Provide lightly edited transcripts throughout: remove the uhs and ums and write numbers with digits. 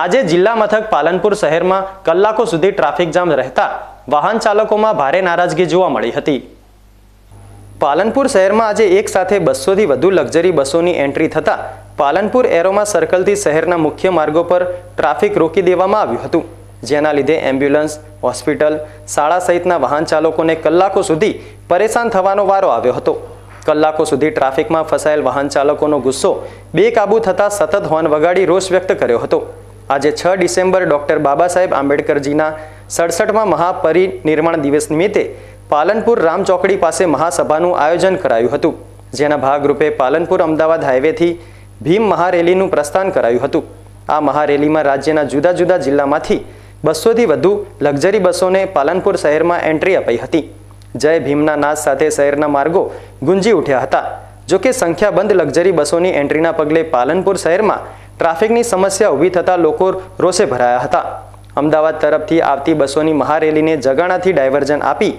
આજે જિલ્લા મથક પાલનપુર શહેરમાં કલાકો સુધી ટ્રાફિક જામ રહેતા વાહન ચાલકોમાં ભારે નારાજગી જોવા મળી હતી। પાલનપુર શહેરમાં આજે એક સાથે 200 થી વધુ લક્ઝરી બસોની એન્ટ્રી થતા પાલનપુર એરોમા સર્કલથી શહેરના મુખ્ય માર્ગો પર ટ્રાફિક રોકી દેવામાં આવ્યું હતું, જેના લીધે એમ્બ્યુલન્સ, હોસ્પિટલ, શાળા સહિતના વાહન ચાલકોને કલાકો સુધી પરેશાન થવાનો વારો આવ્યો હતો। કલાકો સુધી ટ્રાફિકમાં ફસાયેલ વાહન ચાલકોનો ગુસ્સો બેકાબૂ થતા સતત હોર્ન વગાડી રોષ વ્યક્ત કર્યો હતો। આજે 6 ડિસેમ્બર ડોક્ટર બાબા સાહેબ આંબેડકરજીના 67મા મહાપરિનિર્વાણ દિવસ નિમિત્તે પાલનપુર રામ ચોકડી પાસે મહાસભાનું આયોજન કરાયું હતું, જેના ભાગરૂપે પાલનપુર અમદાવાદ હાઈવેથી ભીમ મહારેલીનું પ્રસ્થાન કરાયું હતું। આ મહારેલીમાં રાજ્યના જુદા જુદા જિલ્લામાંથી 200 થી વધુ લક્ઝરી બસોને પાલનપુર શહેરમાં એન્ટ્રી અપાઈ હતી। જય ભીમના નાદ સાથે શહેરના માર્ગો ગુંજી ઉઠ્યા હતા। જોકે સંખ્યાબંધ લક્ઝરી બસોની એન્ટ્રીના પગલે પાલનપુર શહેરમાં ટ્રાફિકની સમસ્યા ઊભી થતા લોકો રોષે ભરાયા હતા। અમદાવાદ તરફથી આવતી બસોની મહારેલીને જગાણાથી ડાયવર્ઝન આપી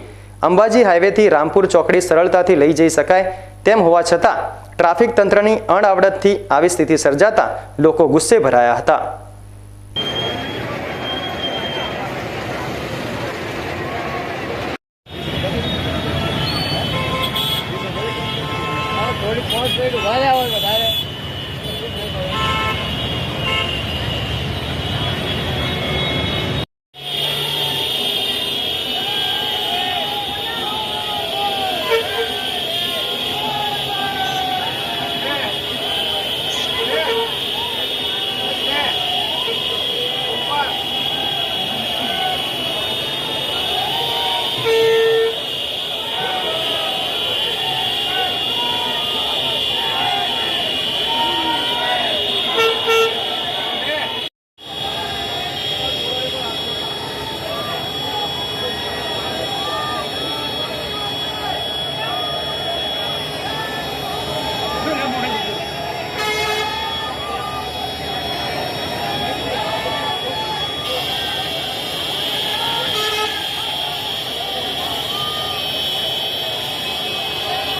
અંબાજી હાઈવેથી રામપુર ચોકડી સરળતાથી લઈ જઈ શકાય તેમ હોવા છતાં ટ્રાફિક તંત્રની અણઆવડતથી આવી સ્થિતિ સર્જાતા લોકો ગુસ્સે ભરાયા હતા। थोड़ी पहुंच गई तो भाई आओगे